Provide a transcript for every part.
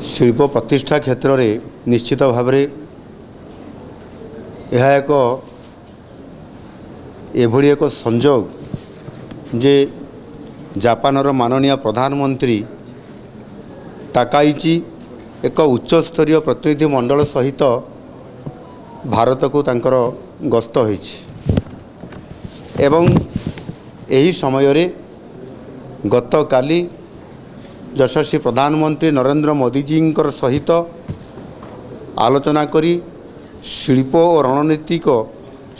शिल्प प्रतिष्ठा क्षेत्र में निश्चित भाव यह एक संजोग जे जापानर माननीय प्रधानमंत्री ताकाइची एक उच्च स्तरीय प्रतिनिधि मंडल सहित भारत को तांकर गस्त होइछि एवं यही समय रे गत काली यशस्वी प्रधानमंत्री नरेंद्र मोदी जी सहित आलोचना करी शिल्प और रणनीतिक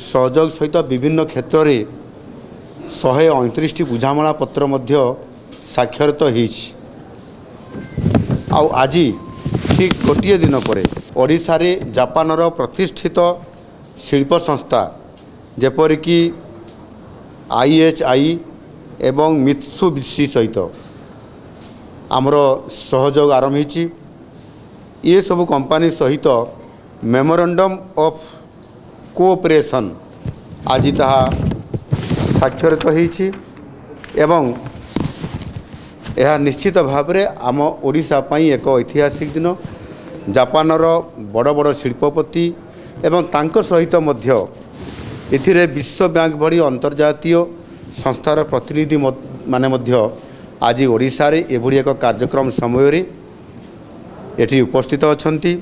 सहयोग सहित विभिन्न क्षेत्र में 129 बुझामणा पत्र मध्य स्वाक्षरित होइछि। आज ठीक गोटे दिन पर ओडिशा रे जापानर प्रतिष्ठित शिल्प संस्था जेपरिक IHI एवं मित्सुबिशी सहित आमर सहयोग आरंभ होइछि। ये सब कंपनी सहित मेमोरेंडम ऑफ कोऑपरेशन आज ताहा स्वाक्षरित होइछि एवं यह निश्चित भाव में आम ओडिशा पई एक ऐतिहासिक दिन। जापानर बड़ बड़ शिल्पपति एवं तांकर सहित मध्य एथिरे विश्व बैंक भली अंतर्जातीय संस्थार प्रतिनिधि माने मध्य आज ओडिशा रे एभली एक कार्यक्रम समय रे एठी उपस्थित अछंती।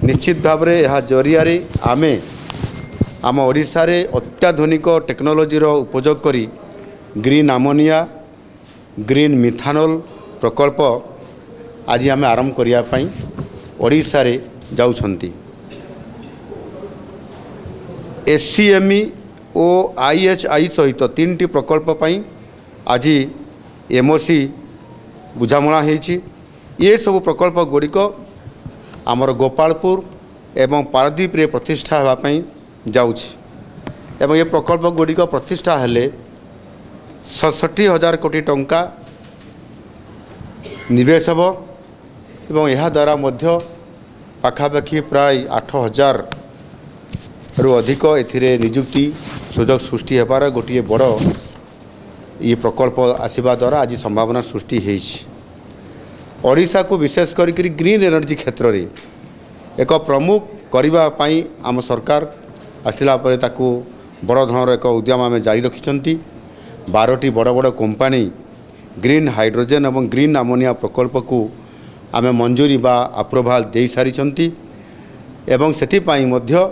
निश्चित भाव में यह जरिया रे आमे आम ओडिशा रे अत्याधुनिक टेक्नोलोजी रो उपयोग करी ग्रीन अमोनिया ग्रीन मिथानल प्रकल्प आज आम आरंभ करिया पई ओडिशा रे जाउछंती। SCME और IHI सहित 3टी प्रकल्प पई आज MOC बुझामणा होइछि। ये सब प्रकल्प गुड़िक आमर गोपालपुर एवं पारादीप रे प्रतिष्ठा हेबा पई जाउछि एवं ये प्रकल्प गुड़िक प्रतिष्ठा हेले 67,000 कोटी टंका निवेश हेब एवं यह द्वारा मध्य पाखापाखि प्राय 8,000 रु अधिक एथिरे नियुक्ति सुजोग सृष्टि हेबार गोटे बड़ ये प्रकल्प आसीबा द्वारा आज संभावना सृष्टि होइछि। ओडिशा को विशेष करी ग्रीन एनर्जी क्षेत्र में एक प्रमुख करबा पई आम सरकार आसिला परे ताकू बड़ धৰণৰ एक उद्यम आम जारी रखिछंती। 12टी बड़ बड़ कंपनी ग्रीन हाइड्रोजेन और ग्रीन अमोनिया प्रकल्प को आम मंजूरी बा अप्रूवाल दे सारी एवं सेथिपाई मध्य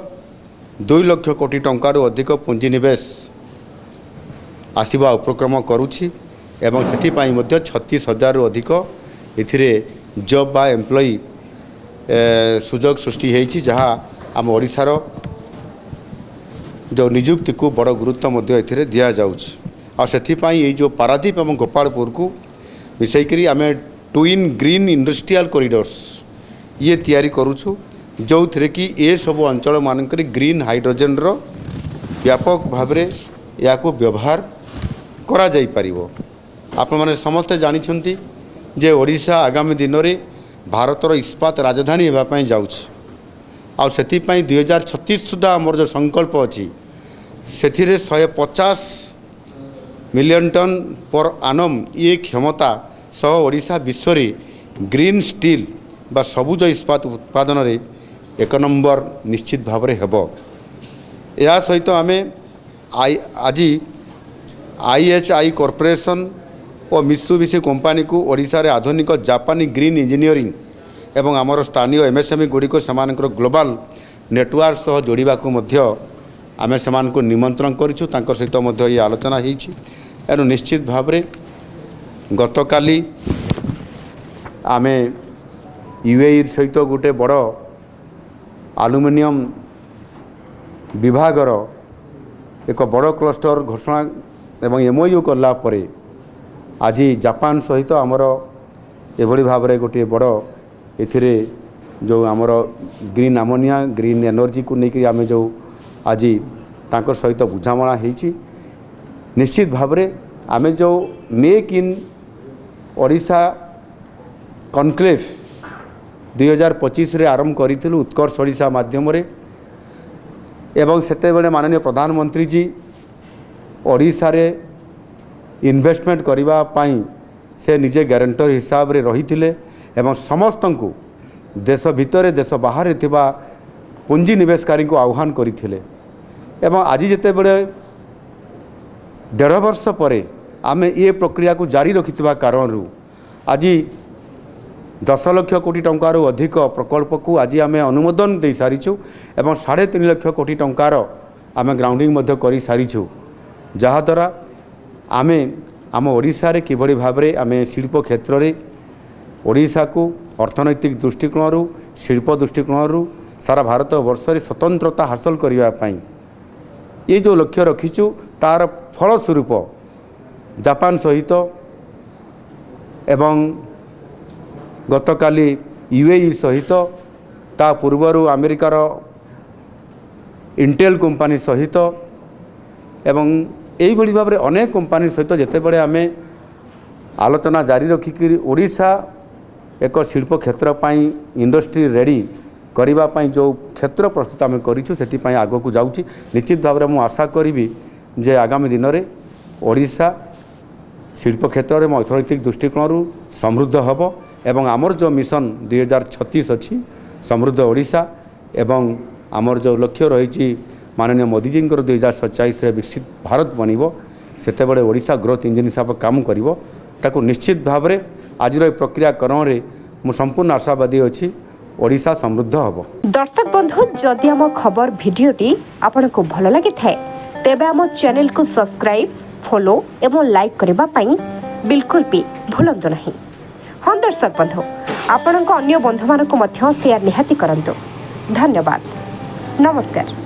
2 लाख कोटी टंकार अधिक पुंजीनिवेश आसीबा उपक्रम करुछि एवं सेथिपाई मध्य 36,000 रु अधिक एथिरे जॉब बा एम्प्लॉई सुजोग सृष्टि होइछि जहाँ आम ओडिशार जो नियुक्ति को बड़ गुरुत्व मध्य एथिरे दिया जाउछि। और सेथिपाई ये जो पारादीप एवं गोपालपुर को मिसैकरी आम ट्विन ग्रीन इंडस्ट्रियल कॉरिडोर्स ये तैयारी करूछु जो थे कि ये सब अंचल मानक ग्रीन हाइड्रोजेन रो व्यापक भाव में या को व्यवहार करा जाई परिवो। आपण माने समस्त जानिछंती जे ओडिशा आगामी दिन में भारतर इस्पात राजधानी हेबा पई जाउछि। आ सेथिपाई 2036 सुधा आमर जो संकल्प अच्छी सेथिरे 150 मिलियन टन पर आनम ये क्षमता सह ओडिशा विश्व में ग्रीन स्टील बा सबुज इस्पात उत्पादन रे 1 नंबर निश्चित भाव में हेब। या सहित आमे आज IHI कॉर्पोरेशन और मित्सुबिशी कंपनी को ओडिशा रे आधुनिक जापानी ग्रीन इंजीनियरिंग एवं आमर स्थानीय MSME गुड़िक सेमानकर ग्लोबल नेटवर्क सह जोड़िबा को मध्य आमे सेमान को निमंत्रण करिछु। तांकर सहित मध्य ये आलोचना होइछि एनु निश्चित भाव में गतकाली आमे UAE सहित गोटे बड़ एल्युमिनियम विभागर एक बड़ क्लस्टर घोषणा एवं MOU कला परे आज जापान सहित आमर एभली भाव में गोटे बड़ एथिरे जो आमर ग्रीन अमोनिया ग्रीन एनर्जी को लेकर आम जो आज तांकर सहित बुझामणा होइछि। निश्चित भाव में आम जो मेक इन ओडिशा कॉन्क्लेव 2025 रे आरंभ करिथिलु उत्कर्ष ओडिशा माध्यम रे एवं सेते बेले माननीय प्रधानमंत्री जी ओडिशा रे इन्वेस्टमेंट करबा पाई से निजे ग्यारंटर हिसाब रे रही थिले एवं समस्त को देश भितर देश बाहर थिबा पुंजी निवेशकारी को आह्वान करथिले एवं आज जिते बड़े 1.5 वर्ष पर आम ये प्रक्रिया को जारी रखिथिबा कारण आज 10 लाख कोटी टंकार अधिक प्रकल्प को आज आम अनुमोदन दे सारीचु एवं 3.5 लाख कोटी टंकार आम ग्राउंडिंग मध्य कर सारीचु जहाद्वारा आम आम ओडिशा रे किभଳି भाबरे आम शिल्प क्षेत्र रे ओडिशा को अर्थनैतिक दृष्टिकोण शिल्प दृष्टिकोण सारा भारत वर्ष रे स्वतंत्रता हासिल करबा पई ये जो लक्ष्य रखीचु तार फलस्वरूप जापान सहित एवं गतकाली यूएई सहित ता पूर्वर अमेरिकार इंटेल कंपनी सहित एवं यही भाव में अनेक कंपनी सहित जितेबाला आम आलोचना जारी रखिक ओडिशा एक शिल्प क्षेत्र पाई इंडस्ट्री रेडी करने जो क्षेत्र प्रस्तुत आम करूँ से आग को जाऊँगी निश्चित भाव में मुझे आशा करी जे आगामी दिन में ओडिशा शिल्प क्षेत्र में अर्थनैतिक दृष्टिकोण समृद्ध हम एवं आमर जो मिशन 2036 अच्छी समृद्ध ओडिशा एवं आमर जो लक्ष्य रही माननीय मोदी जी 2047 विकसित भारत बनब से ओडिशा ग्रोथ इंजिन हिसाब काम करिवो ताकू निश्चित भाव में आज प्रक्रियाकरण में मु संपूर्ण आशावादी अच्छी ओडिशा समृद्ध हम। दर्शक बंधु जदि आम खबर भिडियोटी आपको भल लगी थाए तेबे आम चैनल को सब्सक्राइब फॉलो एवं लाइक करबा पई बिल्कुल भी भूलंतु नहीं। हाँ दर्शक बंधु आपण अन्य बंधु मानक शेयर निहाती करंतु। धन्यवाद। नमस्कार।